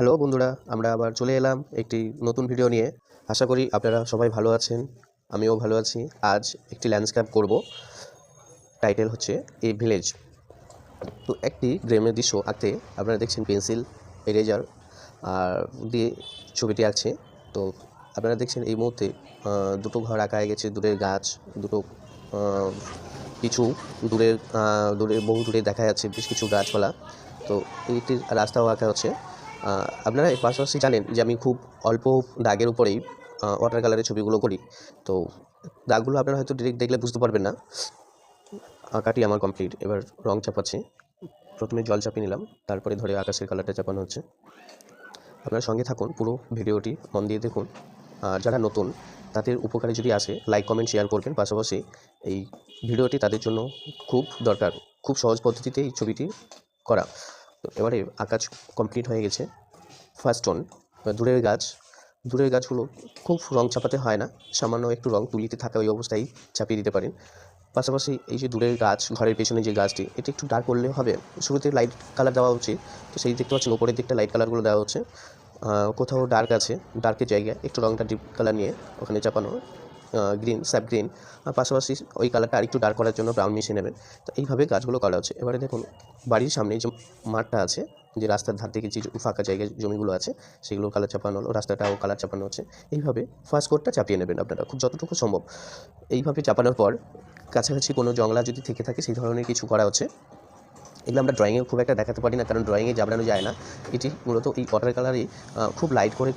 Hello বন্ধুরা, আমরা আবার চলে এলাম একটি নতুন ভিডিও নিয়ে। আশা করি আপনারা সবাই ভালো আছেন, আমিও ভালো আছি। আজ একটি ল্যান্ডস্কেপ করব, টাইটেল হচ্ছে এ ভিলেজ। তো একটি গ্রামের দৃশ্য আঁকতে আপনারা দেখছেন পেন্সিল, এরেজার আর দিয়ে ছবিটি আঁকছে। তো আপনারা দেখছেন এই মুহূর্তে দুটো ঘর আঁকা হয়ে গেছে, দূরের গাছ, দুটো কিছু দূরের বহু দূরে দেখা যাচ্ছে বেশ কিছু গাছপালা। তো এইটি রাস্তাও আঁকা হচ্ছে। আপনারা এর পাশাপাশি জানেন যে আমি খুব অল্প দাগের উপরেই ওয়াটার কালারের ছবিগুলো করি। তো দাগগুলো আপনারা হয়তো ডিরেক্ট দেখলে বুঝতে পারবেন না। আঁকাটি আমার কমপ্লিট, এবার রং চাপাচ্ছি। প্রথমে জল চাপিয়ে নিলাম, তারপরে ধরে আকাশের কালারটা চাপানো হচ্ছে। আপনারা সঙ্গে থাকুন, পুরো ভিডিওটি মন দিয়ে দেখুন। যারা নতুন তাদের উপকারে যদি আসে লাইক কমেন্ট শেয়ার করবেন। পাশাপাশি এই ভিডিওটি তাদের জন্য খুব দরকার, খুব সহজ পদ্ধতিতে এই ছবিটি করা। তো এবারে আঁকা কমপ্লিট হয়ে গেছে। ফার্স্ট টোন দূরের গাছগুলো খুব রং চাপাতে হয় না, সামান্য একটু রং তুলিতে থাকা ওই অবস্থায় চাপিয়ে দিতে পারেন। পাশাপাশি এই যে দূরের গাছ, ঘরের পেছনে যে গাছটি, এটি একটু ডার্ক করলে হবে। শুরুতে লাইট কালার দেওয়া উচিত। তো সেই দেখতে পাচ্ছেন উপরের দিকটা লাইট কালারগুলো দেওয়া হচ্ছে। কোথাও ডার্ক আছে, ডার্কের জায়গায় একটু রংটা ডিপ কালার নিয়ে ওখানে চাপানো, গ্রিন, স্যাপ গ্রিন। আর পাশাপাশি ওই কালারটা আরেকটু ডার্ক করার জন্য ব্রাউন মিশিয়ে নেবেন। তো এইভাবে গাছগুলো করা হচ্ছে। এবারে দেখুন বাড়ির সামনে যে মাঠটা আছে, যে রাস্তার ধার থেকে যে ফাঁকা জায়গায় জমিগুলো আছে, সেগুলো কালার চাপানো হলো, রাস্তাটাও কালার চাপানো হচ্ছে। এইভাবে ফার্স্ট কোটটা চাপিয়ে নেবেন আপনারা খুব যতটুকু সম্ভব। এইভাবে চাপানোর পর কাছাকাছি কোনো জংলা যদি থেকে থাকে সেই ধরনের কিছু করা হচ্ছে। এগুলো আমরা ড্রয়িংয়ে খুব একটা দেখাতে পারি না, কারণ ড্রয়িংয়ে জাবড়ানো যায় না। এটি মূলত এই ওয়াটার কালারেই খুব লাইট করে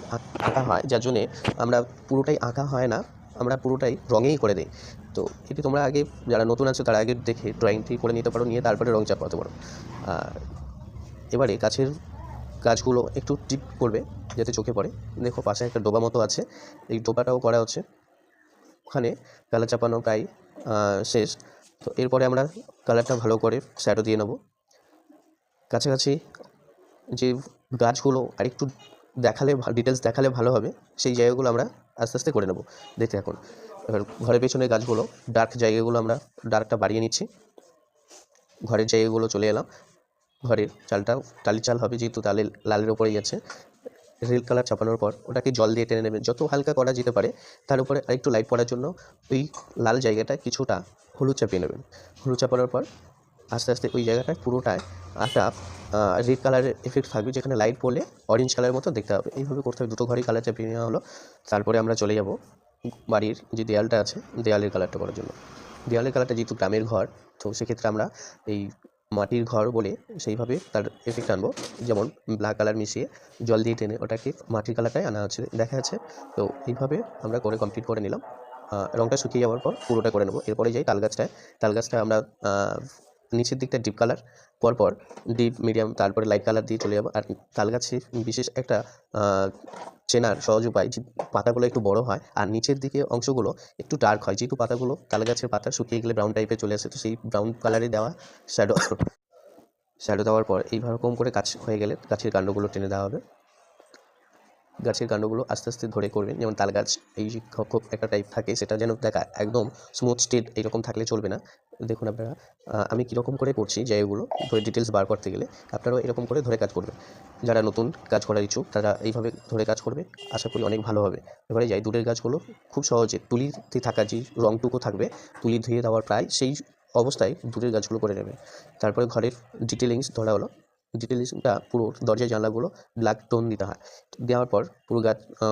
আঁকা হয়, যার জন্যে আমরা পুরোটাই আঁকা হয় না, আমরা পুরোটাই রঙেই করে দিই। তো এটি তোমরা আগে যারা নতুন আছো তারা আগে দেখে ড্রয়িংটি করে নিতে পারো, নিয়ে তারপরে রং চাপাতে পারো। আর এবারে গাছগুলো একটু ডিপ করবে যাতে চোখে পড়ে। দেখো পাশে একটা ডোবা মতো আছে, এই ডোবাটাও করা হচ্ছে। ওখানে কালার চাপানো প্রায় শেষ। তো এরপরে আমরা কালারটা ভালো করে শ্যাডো দিয়ে নেব। কাছাকাছি যে গাছগুলো আরেকটু ডিটেলস দেখালে ভালো হবে, সেই জায়গাগুলো আমরা আস্তে আস্তে করে নেব। দেখতে থাকুন। এবার ঘরের পেছনে গাছগুলো, ডার্ক জায়গাগুলো আমরা ডার্কটা বাড়িয়ে নিচ্ছি। ঘরের জায়গাগুলো চলে এলাম। ঘরের চালটাও টালির চাল হবে, যেহেতু লালের ওপরেই আছে। রেড কালার চাপানোর পর ওটাকে জল দিয়ে টেনে নেবেন, যত হালকা করা যেতে পারে। তার উপরে আরেকটু লাইট পড়ার জন্য ওই লাল জায়গাটায় কিছুটা হলুদ চাপিয়ে নেবেন। হলুদ চাপানোর পর আস্তে আস্তে ওই জায়গাটায় পুরোটায় একটা রেড কালারের এফেক্ট থাকবে, যেখানে লাইট পড়লে অরেঞ্জ কালারের মতো দেখতে হবে। এইভাবে করতে হবে। দুটো ঘরই কালার চাপিয়ে নেওয়া হলো। তারপরে আমরা চলে যাব বাড়ির যে দেয়ালটা আছে, দেয়ালের কালারটা করার জন্য। দেয়ালের কালারটা যেহেতু গ্রামের ঘর, তো সেক্ষেত্রে আমরা এই মাটির ঘর বলে সেইভাবে তার এফেক্ট আনবো। যেমন ব্ল্যাক কালার মিশিয়ে জল দিয়ে টেনে ওটাকে মাটির কালারটাই আনা হচ্ছে, দেখা যাচ্ছে। তো এইভাবে আমরা করে কমপ্লিট করে নিলাম। রঙটা শুকিয়ে যাওয়ার পর পুরোটা করে নেবো। এরপরে যাই তাল গাছটা আমরা নিচের দিকটা ডিপ কালার, পরপর ডিপ, মিডিয়াম, তারপরে লাইট কালার দিয়ে চলে যাবো। আর তাল গাছে বিশেষ একটা চেনার সহজ উপায়, যে পাতাগুলো একটু বড় হয় আর নিচের দিকে অংশগুলো একটু ডার্ক হয়, যেহেতু তাল গাছের পাতা শুকিয়ে গেলে ব্রাউন টাইপের চলে আসে। তো সেই ব্রাউন কালারে দেওয়া শ্যাডো দেওয়ার পর এইরকম করে কাজ হয়ে গেলে গাছের কাণ্ডগুলো টেনে দেওয়া হবে। গাছের কাণ্ডগুলো আস্তে আস্তে ধরে করবেন। যেমন তাল গাছ এই যে খোপ একটা টাইপ থাকে, সেটা যেন দেখা একদম স্মুথ স্ট্রেট এইরকম থাকলে চলবে না। দেখুন আপনারা আমি কীরকম করে করছি, জায়গাগুলো ধরে ডিটেলস বার করতে গেলে আপনারাও এরকম করে ধরে কাজ করবেন। যারা নতুন কাজ করার ইচ্ছুক তারা এইভাবে ধরে কাজ করবে, আশা করি অনেক ভালো হবে। এবারে যাই দূরের গাছগুলো খুব সহজে তুলিতে থাকা যে রঙটুকু থাকবে, তুলি ধুয়ে দেওয়ার প্রায় সেই অবস্থায় দূরের গাছগুলো করে নেবে। তারপরে ঘরের ডিটেলিংস ধরা হলো। ডিটেলিংসটা পুরো দরজা জানলাগুলো ব্ল্যাক টোন দিতে হয়। দেওয়ার পর পুরো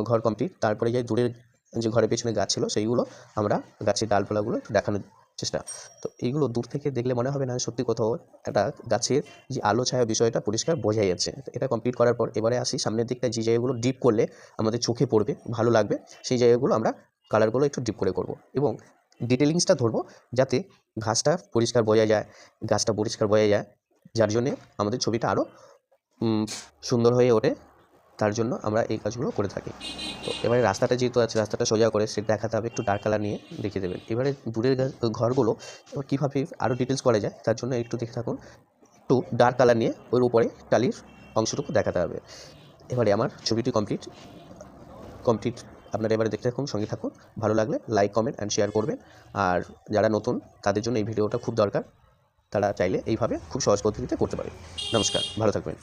ঘর কমপ্লিট। তারপরে যাই দূরের যে ঘরের পেছনে গাছ ছিল, সেইগুলো আমরা গাছের ডালপালাগুলো একটু দেখানোর চেষ্টা। তো এইগুলো দূর থেকে দেখলে মনে হবে না সত্যি কোথাও একটা গাছের যে আলো ছায়া বিষয়টা পরিষ্কার বোঝাই যাচ্ছে। তো এটা কমপ্লিট করার পর এবারে আসি সামনের দিকটা, যে জায়গাগুলো ডিপ করলে আমাদের চোখে পড়বে, ভালো লাগবে, সেই জায়গাগুলো আমরা কালারগুলো একটু ডিপ করে করব এবং ডিটেলিংসটা ধরবো যাতে গাছটা পরিষ্কার বোঝা যায়, যার জন্যে আমাদের ছবিটা আরও সুন্দর হয়ে ওঠে। তার জন্য আমরা এই কাজগুলো করে থাকি। তো এবারে রাস্তাটা যেহেতু আছে, রাস্তাটা সোজা করে সেটা দেখাতে হবে, একটু ডার্ক কালার নিয়ে দেখিয়ে দেবেন। এবারে দূরের ঘরগুলো কীভাবে আরও ডিটেলস করা যায় তার জন্য একটু দেখে থাকুন। একটু ডার্ক কালার নিয়ে ওর উপরে টালির অংশটুকু দেখাতে হবে। এবারে আমার ছবিটি কমপ্লিট আপনারা এবারে দেখতে থাকুন, সঙ্গে থাকুন। ভালো লাগলে লাইক, কমেন্ট অ্যান্ড শেয়ার করবেন। আর যারা নতুন তাদের জন্য এই ভিডিওটা খুব দরকার, তারা চাইলে এইভাবে খুব সহজ পদ্ধতিতে করতে পারে। নমস্কার, ভালো থাকবেন।